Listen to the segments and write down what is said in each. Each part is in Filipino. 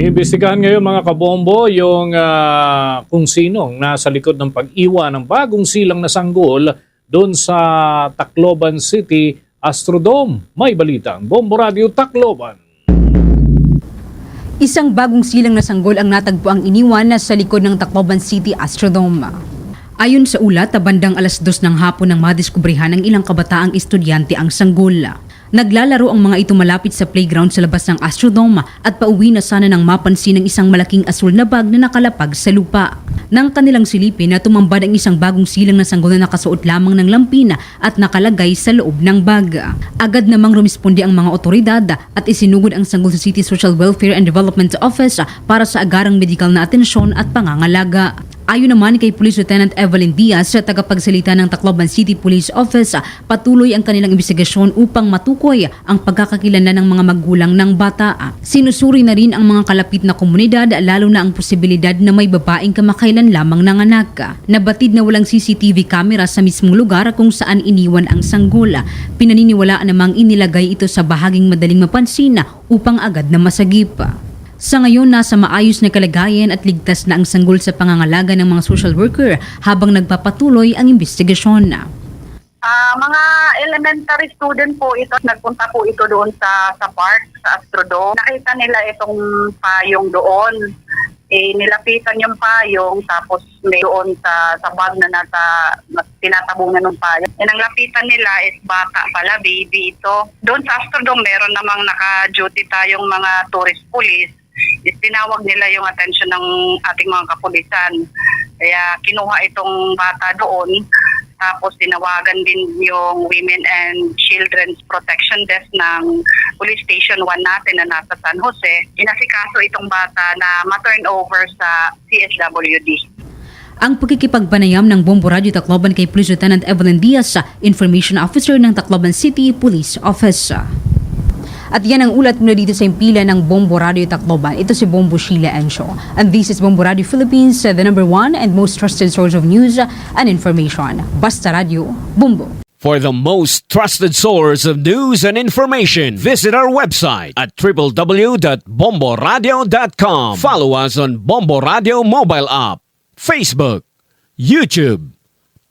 Iniimbestigahan ngayon mga kabombo yung kung sinong nasa likod ng pag-iwan ng bagong silang na sanggol doon sa Tacloban City Astrodome. May balita ang Bombo Radio Tacloban. Isang bagong silang na sanggol ang natagpuang iniwan na sa likod ng Tacloban City Astrodome. Ayon sa ulat, bandang 2:00 ng hapon nang madiskubrihan ng ilang kabataang estudyante ang sanggol. Naglalaro ang mga ito malapit sa playground sa labas ng Astrodome at pauwi na sana nang mapansin ng isang malaking asul na bag na nakalapag sa lupa. Nang kanilang silipin na tumambad ang isang bagong silang na sanggol na nakasuot lamang ng lampina at nakalagay sa loob ng bag. Agad namang rumisponde ang mga otoridad at isinugod ang sanggol sa City Social Welfare and Development Office para sa agarang medikal na atensyon at pangangalaga. Ayon naman kay Police Lieutenant Evelyn Diaz, tagapagsalita ng Tacloban City Police Office, patuloy ang kanilang investigasyon upang matukoy ang pagkakakilanlan ng mga magulang ng bata. Sinusuri na rin ang mga kalapit na komunidad, lalo na ang posibilidad na may babaeng kamakailan lamang ng anak. Nabatid na walang CCTV camera sa mismong lugar kung saan iniwan ang sanggol. Pinaniniwalaan namang inilagay ito sa bahaging madaling mapansin upang agad na masagip. Sa ngayon, nasa maayos na kalagayan at ligtas na ang sanggol sa pangangalaga ng mga social worker habang nagpapatuloy ang investigasyon. Mga elementary student po ito, nagpunta po ito doon sa park, sa Astrodome. Nakita nila itong payong doon. Nilapitan yung payong, tapos may doon sa bag na tinatabungan ng payong. Ang lapitan nila is bata pala, baby ito. Doon sa Astrodome, meron namang naka-duty tayong mga tourist police. Tinawag nila yung atensyon ng ating mga kapulisan. Kaya kinuha itong bata doon. Tapos tinawagan din yung Women and Children's Protection Desk ng Police Station 1 natin na nasa San Jose. Inasikaso itong bata na ma-turn over sa CSWD. Ang pagkikipagbanayam ng Bombo Radio Tacloban kay Police Lieutenant Evelyn Diaz, Information Officer ng Tacloban City Police Office. At yan ang ulat mula dito sa impila ng Bombo Radio Tacloban. Ito si Bombo Sheila Encio. And this is Bombo Radio Philippines, the number one and most trusted source of news and information. Basta Radio, Bombo. For the most trusted source of news and information, visit our website at www.bomboradio.com. Follow us on Bombo Radio mobile app, Facebook, YouTube,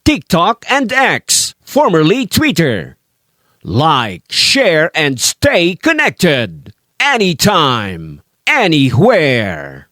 TikTok, and X, formerly Twitter. Like, share, and stay connected. Anytime, anywhere.